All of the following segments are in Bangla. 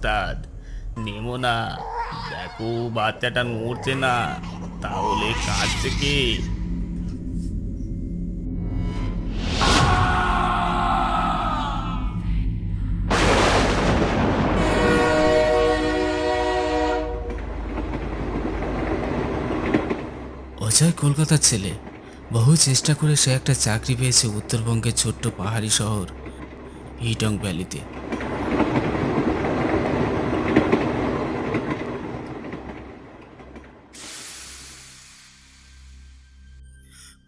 ওস্তাদ, নেমো না। দেখো বাচ্চাটা নড়ছে না, তাহলে কাঁদছে কে? অজয় কলকাতার ছেলে। বহু চেষ্টা করে সে একটা চাকরি পেয়েছে উত্তরবঙ্গের ছোট্ট পাহাড়ি শহর হিটং ভ্যালিতে।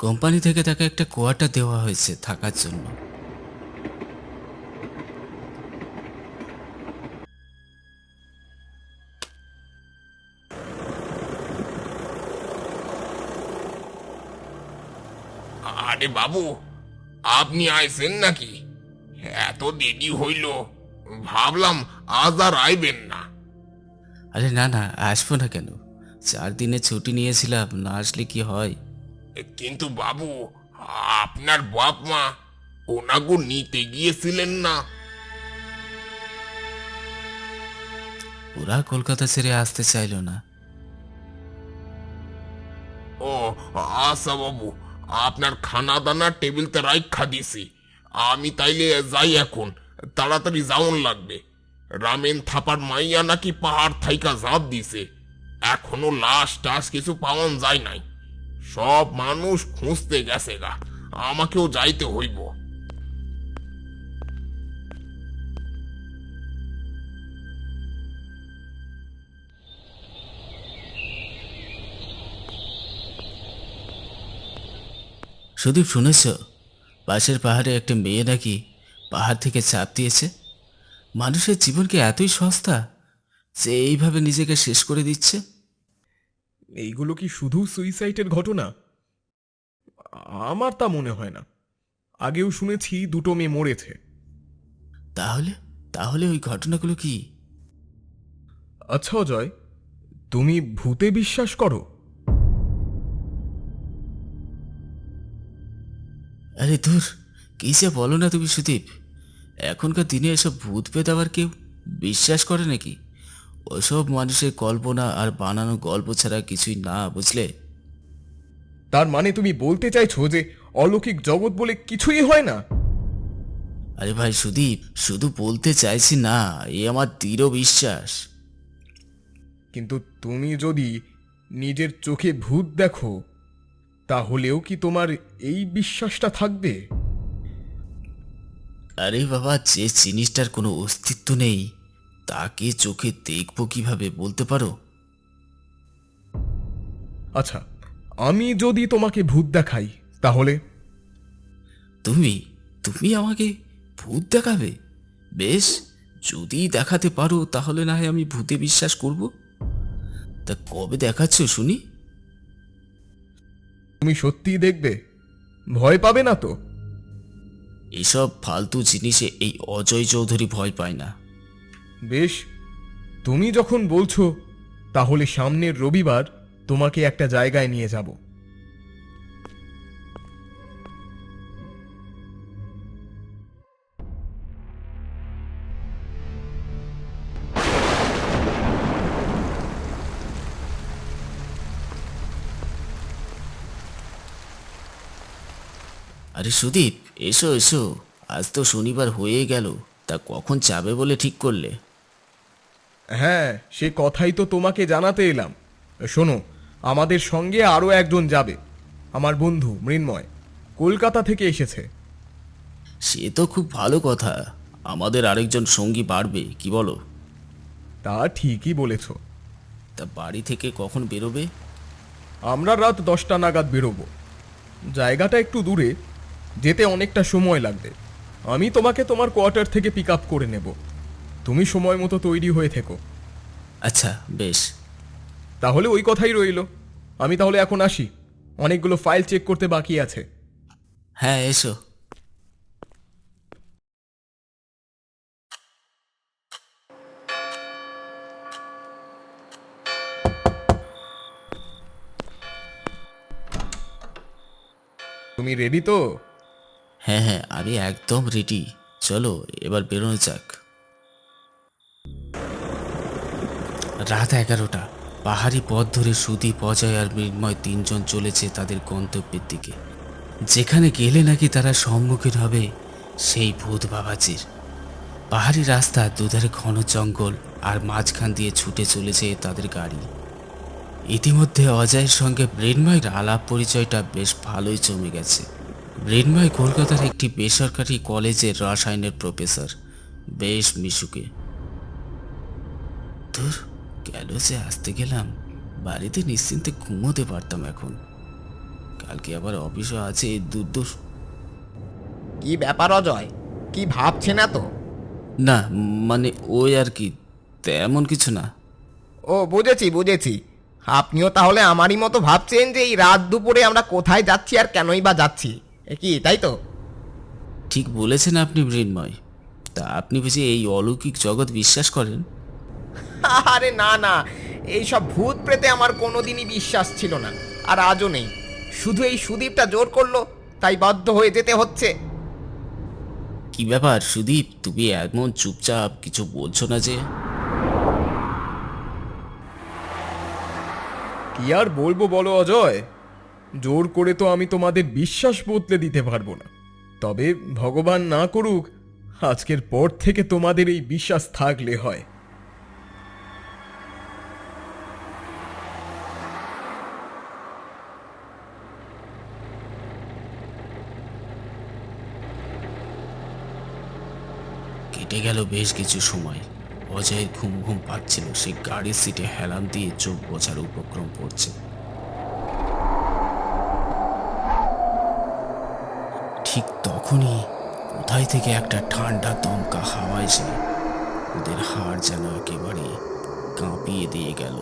কোম্পানি থেকে তাকে একটা কোয়ার্টার দেওয়া হয়েছে থাকার জন্য। আরে বাবু, আপনি আইছেন নাকি? এত দেরি হইল, ভাবলাম আজ আর আইবেন না। আরে না না, আসবো না কেন? 4 দিনের ছুটি নিয়েছিলাম, না আসলে কি হয়? কিন্তু বাবু, আপনার বাপ মা ওনাগো নিতে গিয়েছিলেন না? ওরা কলকাতা ছেড়ে আসতে চাইলো না। ও আচ্ছা বাবু, আপনার খানা দানা টেবিলতে রাইখা দিছি। আমি তাইলে যাই এখন, তাড়াতাড়ি যাওন লাগবে। রামেন থাপার মাইয়া নাকি পাহাড় থাইকা ঝাঁপ দিছে। এখনো লাশ টাশ কিছু পাওয়ান যায় নাই। সব মানুষ খুঁজতে গেছে গা, আমাকেও যাইতে হইব। সুদীপ, শুনেছ? পাশের পাহাড়ে একটা মেয়ে নাকি পাহাড় থেকে চাপ দিয়েছে। মানুষের জীবন কি এতই সস্তা যে এইভাবে নিজেকে শেষ করে দিচ্ছে? এইগুলো কি শুধু সুইসাইডের ঘটনা? আমার তা মনে হয় না। আগেও শুনেছি দুটো মেয়ে মরেছে। তাহলে তাহলে ওই ঘটনাগুলো কি? আচ্ছা অজয়, তুমি ভূতে বিশ্বাস করো? আরে ধুর, কি যে বলো না তুমি সুদীপ। এখনকার দিনে এসব ভূত পেত আবার কেউ বিশ্বাস করে নাকি? ওসব মানুষের কল্পনা আর বানানো গল্প ছাড়া কিছুই না, বুঝলে? তার মানে তুমি বলতে চাইছো যে অলৌকিক জগৎ বলে কিছুই হয় না? আরে ভাই সুদীপ, শুধু বলতে চাইছি না, এ আমার দৃঢ় বিশ্বাস। কিন্তু তুমি যদি নিজের চোখে ভূত দেখো, তাহলেও কি তোমার এই বিশ্বাসটা থাকবে? আরে বাবা, যে জিনিসটার কোনো অস্তিত্ব নেই তাকে চোখে দেখবো কিভাবে, বলতে পারো? আচ্ছা, আমি যদি তোমাকে ভূত দেখাই তাহলে? তুমি তুমি আমাকে ভূত দেখাবে? বেশ, যদি দেখাতে পারো তাহলে না হয় আমি ভূতে বিশ্বাস করব। তা কবে দেখাচ্ছ শুনি? তুমি সত্যিই দেখবে? ভয় পাবে না তো? এসব ফালতু জিনিসে এই অজয় চৌধুরী ভয় পায় না। বেশ, তুমি যখন বলছো তাহলে সামনের রবিবার তোমাকে একটা জায়গায় নিয়ে যাব। আরে সুদীপ, এসো এসো। আজ তো শনিবার হয়ে গেল, তা কখন যাবে বলে ঠিক করলে? হ্যাঁ, সে কথাই তো তোমাকে জানাতে এলাম। শোনো, আমাদের সঙ্গে আরও একজন যাবে। আমার বন্ধু মৃন্ময় কলকাতা থেকে এসেছে। সে তো খুব ভালো কথা। আমাদের আরেকজন সঙ্গী বাড়বে, কি বলো? তা ঠিকই বলেছ। তা বাড়ি থেকে কখন বেরোবে? আমরা রাত 10টা নাগাদ বেরোবো। জায়গাটা একটু দূরে, যেতে অনেকটা সময় লাগবে। আমি তোমাকে তোমার কোয়ার্টার থেকে পিক আপ করে নেব। তুমি সময় মতো তৈরি হয়ে থেকো। আচ্ছা, বেশ। তাহলে ওই কথাই রইল। আমি তাহলে এখন আসি, অনেকগুলো ফাইল চেক করতে বাকি আছে। হ্যাঁ, এসো। তুমি রেডি তো? হ্যাঁ হ্যাঁ, আমি একদম রেডি। চলো এবার বেরোনো যাক। রাত 11টা। পাহাড়ি পথ ধরে সুদীপ, অজয় আর মৃন্ময় তিনজন চলেছে তাদের গন্তব্যের দিকে, যেখানে গেলে নাকি তারা সম্মুখীন হবে সেই ভূত বাবাজির। পাহাড়ি রাস্তা, দুধারে ঘন জঙ্গল, আর মাঝখান দিয়ে ছুটে চলেছে তাদের গাড়ি। ইতিমধ্যে অজয়ের সঙ্গে মৃন্ময়ের আলাপ পরিচয়টা বেশ ভালোই জমে গেছে। মৃন্ময় কলকাতার একটি বেসরকারি কলেজের রসায়নের প্রফেসর, বেশ মিশুকে। ধুর, কেন যে আসতে গেলাম, বাড়িতে নিশ্চিন্তে ঘুমোতে পারতাম এখন। কালকে আবার অফিসও আছে, দূর। কি ব্যাপার অজয়, কি ভাবছে না তো? না, মানে ওই আর কি, তেমন কিছু না। ও বুঝেছি। আপনিও তাহলে আমারই মতো ভাবছেন যে এই রাত দুপুরে আমরা কোথায় যাচ্ছি আর কেনই বা যাচ্ছি, কি তাই তো? ঠিক বলেছেন আপনি মৃন্ময়। তা আপনি বুঝি এই অলৌকিক জগৎ বিশ্বাস করেন? আরে না, এইসব ভূত প্রেতে আমার কোনোদিনই বিশ্বাস ছিল না, আর আজও নেই। শুধু এই সুদীপটা জোর করলো, তাই বাধ্য হয়ে যেতে হচ্ছে। কি ব্যাপার সুদীপ, তুমি এমন চুপচাপ, কিছু বলছো না যে? কি আর বলবো বলো অজয়, জোর করে তো আমি তোমাদের বিশ্বাস বদলে দিতে পারবো না। তবে ভগবান না করুক, আজকের পর থেকে তোমাদের এই বিশ্বাস থাকলে হয়। কেটে গেল বেশ কিছু সময়। অজয়ের ঘুম পাচ্ছিল। সে গাড়ির সিটে হেলান দিয়ে চোখ বোঝার উপক্রম করছে। ঠিক তখনই কোথায় থেকে একটা ঠান্ডা দমকা হাওয়া এসে ওদের হাড় যেন একেবারে কাঁপিয়ে দিয়ে গেল।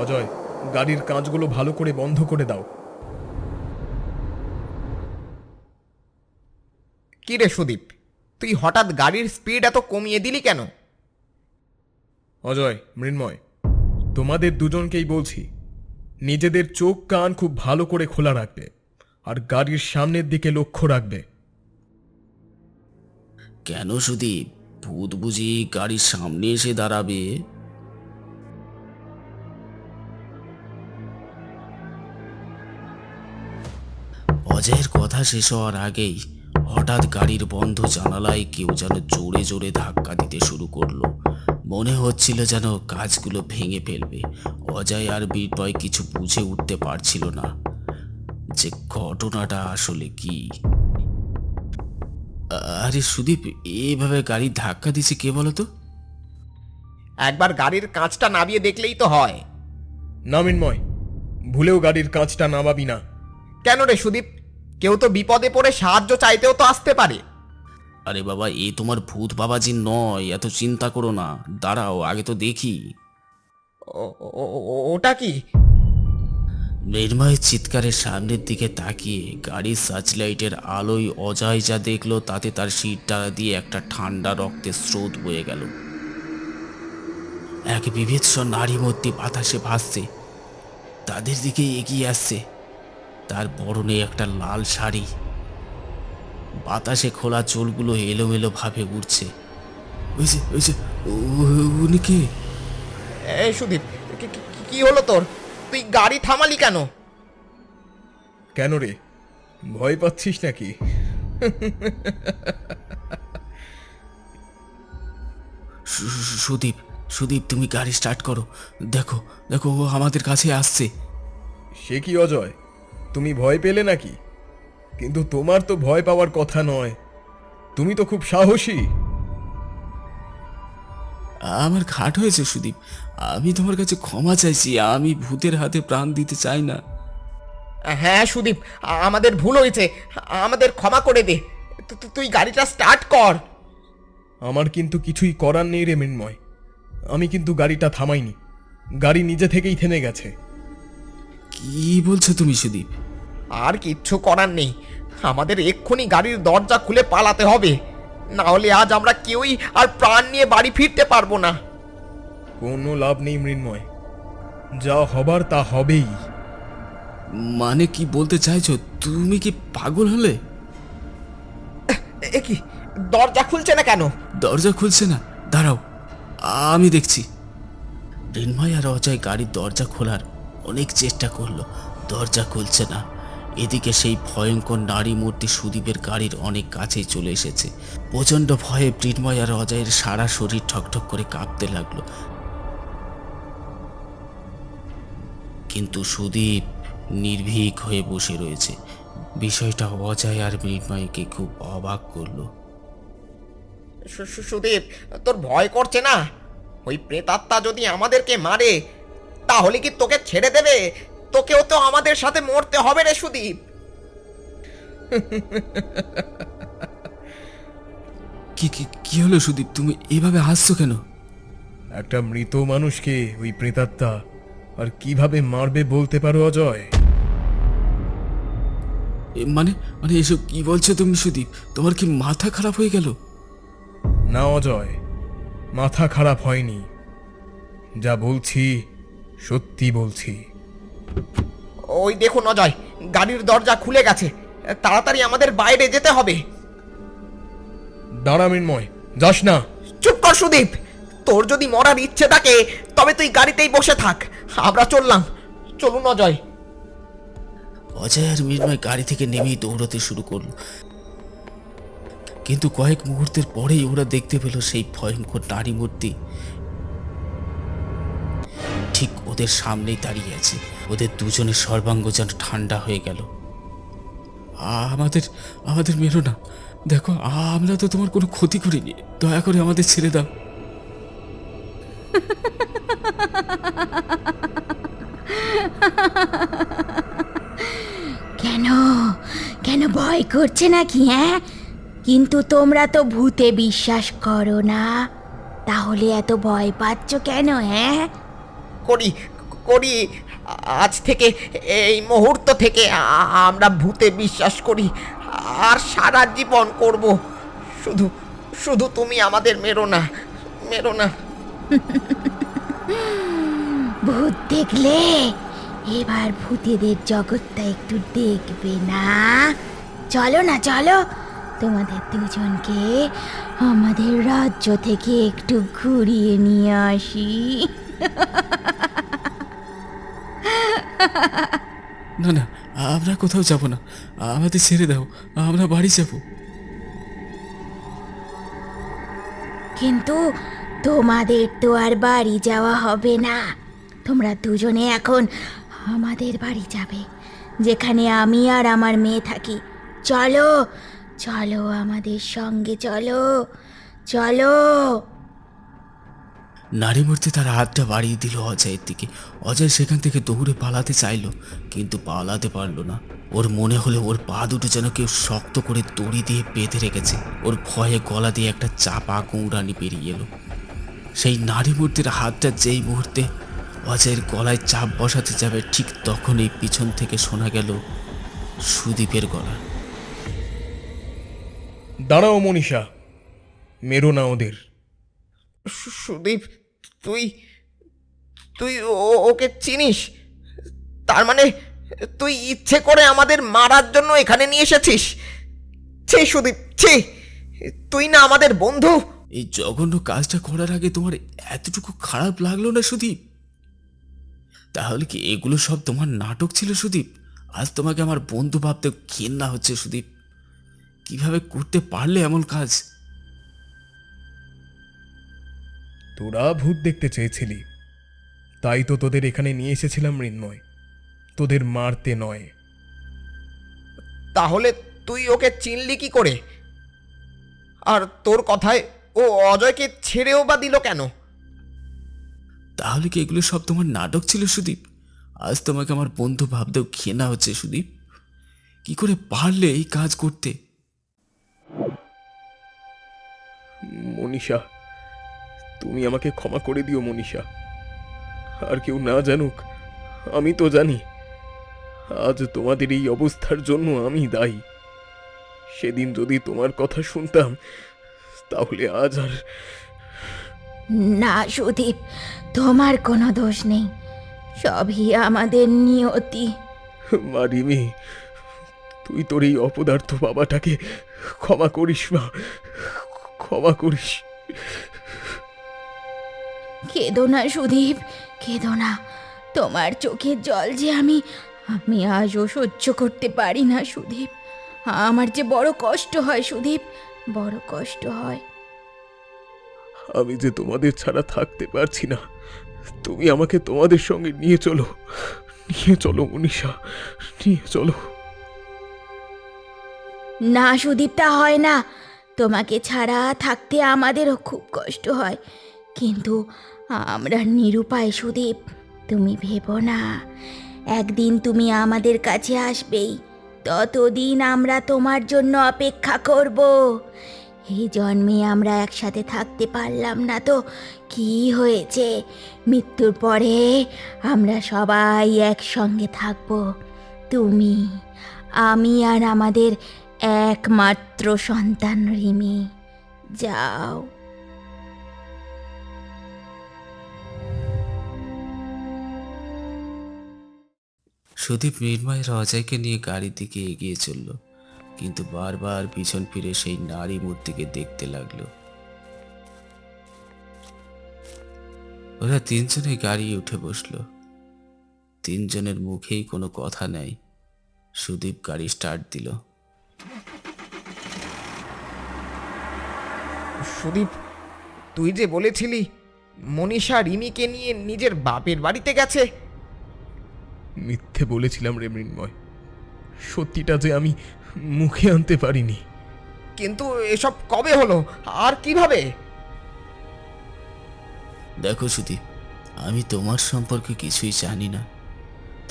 অজয়, গাড়ির কাঁচগুলো ভালো করে বন্ধ করে দাও। কি রে সুদীপ, তুই হঠাৎ গাড়ির স্পিড এত কমিয়ে দিলি কেন? অজয়, মৃন্ময়, তোমাদের দুজনকেই বলছি, নিজেদের চোখ কান খুব ভালো করে খোলা রাখবে আর গাড়ির সামনের দিকে লক্ষ্য রাখবে। কেন সুদীপ, ভূত বুঝি গাড়ির সামনে এসে দাঁড়াবে? অজয়ের কথা শেষ হওয়ার আগেই হঠাৎ গাড়ির বন্ধ জানালায় কেউ যেন জোরে জোরে ধাক্কা দিতে শুরু করলো। মনে হচ্ছিল যেন কাঁচগুলো ভেঙে ফেলবে। অজয় আর বীরময় কিছু বুঝে উঠতে পারছিল না যে ঘটনাটা আসলে কি। আরে সুদীপ, এইভাবে গাড়ি ধাক্কা দিছে কে বলো তো? একবার গাড়ির কাঁচটা নামিয়ে দেখলেই তো হয়। না মৃন্ময়, ভুলেও গাড়ির কাঁচটা নামাবি না। কেন রে সুদীপ, কেউ তো বিপদে পড়ে সাহায্য চাইতেও তো আসতে পারে। আরে বাবা, এ তোমার ভূত বাবাজি নয়, এত চিন্তা করো না। দাঁড়াও, আগে তো দেখি। ওটা কি? মৃন্ময়ের চিৎকারের সামনের দিকে তাকিয়ে গাড়ির সার্চলাইটের আলোয় অজয় যা দেখলো তাতে তার শিরটা দিয়ে একটা ঠান্ডা রক্তের স্রোত বয়ে গেল। এক বিভৎস নারী মূর্তি বাতাসে ভাসছে, তাদের দিকে এগিয়ে আসছে। তার পরনে একটা লাল শাড়ি, বাতাসে খোলা চুলগুলো এলোমেলো ভাবে উঠছে। উনি কে? এই সুদীপ, কি হলো তোর? তুই গাড়ি থামালি কেন? কেন রে, ভয় পাচ্ছিস নাকি? সুদীপ, সুদীপ, তুমি গাড়ি স্টার্ট করো। দেখো দেখো, ও আমাদের কাছে আসছে। সে কি অজয়, তুমি ভয় পেলে নাকি? কিন্তু তোমার তো ভয় পাওয়ার কথা নয়, তুমি তো খুব সাহসী। আমার ঘাট হয়েছে সুদীপ, আমি তোমার কাছে ক্ষমা চাইছি। আমি ভূতের হাতে প্রাণ দিতে চাই না। হ্যাঁ সুদীপ, আমাদের ভুল হয়েছে, আমাদের ক্ষমা করে দে। তুই গাড়িটা স্টার্ট কর। আমার কিন্তু কিছুই করার নেই রে মৃন্ময়, আমি কিন্তু গাড়িটা থামাইনি, গাড়ি নিজে থেকেই থেমে গেছে। কি বলছো তুমি সুদীপ? আর কিচ্ছু করার নেই, আমাদের এক্ষুনি গাড়ির দরজা খুলে পালাতে হবে, না হলে আজ আমরা কেউই আর প্রাণ নিয়ে বাড়ি ফিরতে পারবো না। কোনো লাভ নেই মৃন্ময়, যা হবার তা হবেই। মানে কি বলতে চাইছো? তুমি কি পাগল হলে? এ কি, দরজা খুলছে না কেন? দরজা খুলছে না? দাঁড়াও, আমি দেখছি। মৃন্ময় আর অজয় গাড়ির দরজা খোলার অনেক চেষ্টা করলো, দরজা খুলছে না। এদিকে সেই ভয়ঙ্কর নারী মূর্তি সুদীপের গাড়ির অনেক কাছেই চলে এসেছে। প্রচণ্ড ভয়ে মৃন্ময় আর অজয়ের সারা শরীর ঠকঠক করে কাঁপতে লাগলো। কিন্তু সুদীপ নির্ভীক হয়ে বসে রয়েছে। বিষয়টা অজয় আর মৃন্ময়কে খুব অবাক করলো। সুদীপ, তোর ভয় করছে না? ওই প্রেতাত্মা যদি আমাদেরকে মারে তাহলে কি তোকে ছেড়ে দেবে? তোকেও তো আমাদের সাথে মরতে হবে রে সুদীপ। কি কি কি হলো সুদীপ, তুমি এভাবে হাসছো কেন? একটা মৃত মানুষকে ওই প্রেতাত্মা আর কিভাবে মারবে বলতে পারো অজয়? মানে মানে এসব কি বলছো তুমি সুদীপ? তোমার কি মাথা খারাপ হয়ে গেল? না অজয়, মাথা খারাপ হয়নি। যা বলছি সত্যি বলছি। ওই দেখুন অজয়, গাড়ির দরজা খুলে গেছে। তাড়াতাড়ি আমাদের বাইরে যেতে হবে। দাঁড়া মৃন্ময়, যাস না। চুপ কর সুদীপ, তোর যদি মরার ইচ্ছে থাকে তবে তুই গাড়িতেই বসে থাক। আমরা চললাম, চলুন অজয়। অজয় আর মৃন্ময় গাড়ি থেকে নেমেই দৌড়াতে শুরু করলো। কিন্তু কয়েক মুহূর্তের পরেই ওরা দেখতে পেল সেই ভয়ঙ্কর নারী মূর্তি ঠিক ওদের সামনেই দাঁড়িয়ে আছে। ওদের দুজনের সর্বাঙ্গ যেন ঠান্ডা হয়ে গেল। আমাদের আমাদের মেরো না, দেখো আমরা তো তোমার কোনো ক্ষতি করিনি, দয়া করে আমাদের ছেড়ে দাও। কেন কেন ভয় করছে নাকি? হ্যাঁ, কিন্তু তোমরা তো ভূতে বিশ্বাস করো না, তাহলে এত ভয় পাচ্ছ কেন? হ্যাঁ, করি করি আজ থেকে, এই মুহূর্ত থেকে আমরা ভূতে বিশ্বাস করি আর সারা জীবন করব। শুধু শুধু তুমি আমাদের মেরো না, মেরো না। ভূত দেখলে এবার ভূতেদের জগৎটা একটু দেখবে না? চলো না, চলো, তোমাদের দুজনকে আমাদের রাজ্য থেকে একটু ঘুরিয়ে নিয়ে আসি। না না, আমরা কোথাও যাব না, আমাদের ছেড়ে দাও, আমরা বাড়ি যাব। কিন্তু তোমাদের তো আর বাড়ি যাওয়া হবে না। তোমরা দুজনে এখন আমাদের বাড়ি যাবে, যেখানে আমি আর আমার মেয়ে থাকি। চলো চলো, আমাদের সঙ্গে চলো, চলো। নারী মূর্তি তার হাতটা বাড়িয়ে দিল অজয়ের দিকে। অজয় সেখান থেকে দৌড়ে পালাতে চাইল, কিন্তু পালাতে পারল না। ওর মনে হলো ওর পা দুটো যেন কেউ শক্ত করে দড়ি দিয়ে বেঁধে রেখেছে। ওর ভয়ে গলা দিয়ে একটা চাপা কুঁড়ানি বেরিয়ে এলো। সেই নারী মূর্তির হাতটা যেই মুহূর্তে অজয়ের গলায় চাপ বসাতে যাবে, ঠিক তখনই পিছন থেকে শোনা গেল সুদীপের গলা। দাঁড়াও মনীষা, মেরো না ওদের। সুদীপ, তুই তুই ওকে চিনিস? তার মানে তুই ইচ্ছে করে আমাদের মারার জন্য এখানে নিয়ে এসেছিস? ছি সুদীপ, ছি! তুই না আমাদের বন্ধু? এই জঘন্য কাজটা করার আগে তোমার এতটুকু খারাপ লাগলো না সুদীপ? তাহলে কি এগুলো সব তোমার নাটক ছিল সুদীপ? আজ তোমাকে আমার বন্ধু ভাবতে ঘেন্না হচ্ছে সুদীপ। কিভাবে করতে পারলে এমন কাজ? তোরা ভূত দেখতে চেয়েছিলি, তাই তো তোদের এখানে নিয়ে এসেছিলাম মৃন্ময়, তোদের মারতে নয়। তাহলে তুই ওকে চিনলি কি করে? আর তোর কথায় ও অজয়কে ছেড়েও বা দিল কেন? তাহলে কি এগুলো সব তোমার নাটক ছিল সুদীপ? আজ তোমাকে আমার বন্ধু ভাবতেও ঘেন্না হচ্ছে সুদীপ। কি করে পারলে এই কাজ করতে? মনীষা, তুমি আমাকে ক্ষমা করে দিও মনীষা। আর কেউ না জানুক, আমি তো জানি আজ তোমাদের এই অবস্থার জন্য আমি দায়ী। সেদিন যদি তোমার কথা শুনতাম তাহলে আজ আর... না সুদীপ, তোমার কোনো দোষ নেই, সবই আমাদের নিয়তি। মা রিমি, তুই তোর এই অপদার্থ বাবাটাকে ক্ষমা করিস মা, ক্ষমা করিস। কেঁদো না সুদীপ, কেঁদো না। তোমার চোখের জল যে আমি আমি আজও সহ্য করতে পারি না সুদীপ। আমার যে বড় কষ্ট হয় সুদীপ, বড় কষ্ট হয়। আমি যে তোমাদের ছাড়া থাকতে পারছি না। তুমি আমাকে তোমাদের সঙ্গে নিয়ে চলো, নিয়ে চলো মনীষা, নিয়ে চলো। না সুদীপ, তা হয় না। তোমাকে ছাড়া থাকতে আমাদেরও খুব কষ্ট হয়, কিন্তু আমরা নিরুপায় সুদীপ। তুমি ভেবো না, একদিন তুমি আমাদের কাছে আসবেই। ততদিন আমরা তোমার জন্য অপেক্ষা করব। এই জন্মে আমরা একসাথে থাকতে পারলাম না তো কি হয়েছে, মৃত্যুর পরে আমরা সবাই একসঙ্গে থাকব। তুমি, আমি আর আমাদের একমাত্র সন্তান রিমি। যাও। সুদীপ মৃন্ময়ের অজয়কে নিয়ে গাড়ির দিকে এগিয়ে চলল, কিন্তু বারবার পিছন ফিরে সেই নারী মূর্তিকে দেখতে লাগলো। ওরা তিনজনে গাড়ি উঠে বসলো। তিনজনের মুখেই কোনো কথা নেই। সুদীপ গাড়ি স্টার্ট দিল। সুদীপ, তুই যে বলেছিলি মনীষা রিমিকে নিয়ে নিজের বাপের বাড়িতে গেছে। মিথ্যে বলেছিলাম রে মৃন্ময়, সত্যিটা যে আমি মুখে আনতে পারিনি। কিন্তু এসব কবে হলো আর কিভাবে? দেখো সুদীপ, আমি তোমার সম্পর্কে কিছুই জানি না,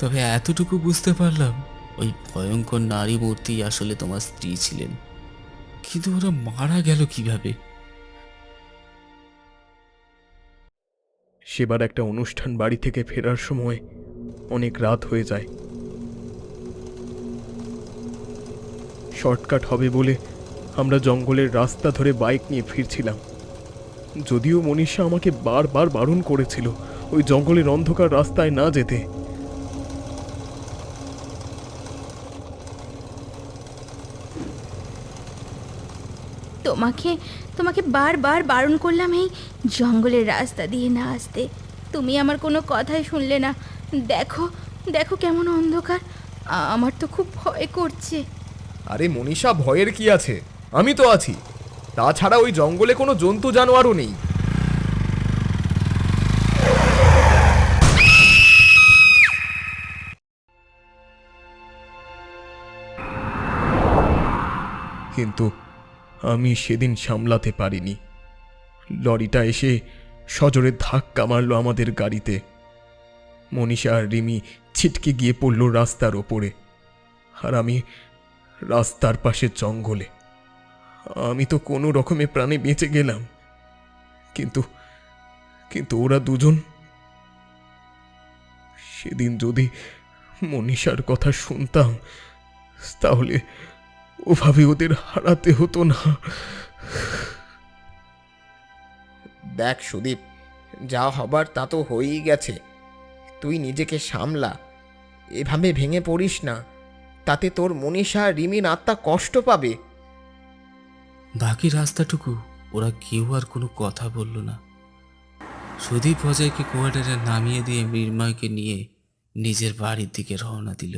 তবে এতটুকু বুঝতে পারলাম ওই ভয়ঙ্কর নারী মূর্তি আসলে তোমার স্ত্রী ছিলেন। কিন্তু ওরা মারা গেল কিভাবে? সেবার একটা অনুষ্ঠান বাড়ি থেকে ফেরার সময় অনেক রাত হয়ে যায়। শর্টকাট হবে বলে আমরা জঙ্গলের রাস্তা ধরে বাইক নিয়ে ফিরছিলাম। যদিও মনীষা আমাকে বারবার বারণ করেছিল ওই জঙ্গলের অন্ধকার রাস্তায় না যেতে। তোমাকে তোমাকে বারবার বারণ করলাম এই জঙ্গলের রাস্তা দিয়ে না আসতে। তুমি আমার কোনো কথাই শুনলে না। দেখো দেখো কেমন অন্ধকার, আমার তো খুব ভয় করছে। আরে মনীষা, ভয়ের কি আছে, আমি তো আছি। তাছাড়া ওই জঙ্গলে কোনো জন্তু জানোয়ারও নেই। কিন্তু আমি সেদিন সামলাতে পারিনি। লরিটা এসে সজোরে ধাক্কা মারল আমাদের গাড়িতে। মনীষা আর রিমি ছিটকে গিয়ে পড়ল রাস্তার ওপরে, আর আমি রাস্তার পাশে জঙ্গলে। আমি তো কোনো রকমে প্রাণে বেঁচে গেলাম, কিন্তু কিন্তু ওরা দুজন। সেদিন যদি মনীষার কথা শুনতাম, তাহলে ওভাবে ওদের হারাতে হতো না। দেখ সুদীপ, যা হবার তা তো হয়েই গেছে। তুই নিজেকে সামলা, এভাবে ভেঙে পড়িস না। তাতে তোর মনীষা রিমির আত্মা কষ্ট পাবে। বাকি রাস্তাটুকু ওরা কেউ আর কোনো কথা বলল না। সুদীপ অজয়কে কোয়ার্টারে নামিয়ে দিয়ে মৃন্ময়কে নিয়ে নিজের বাড়ির দিকে রওনা দিল।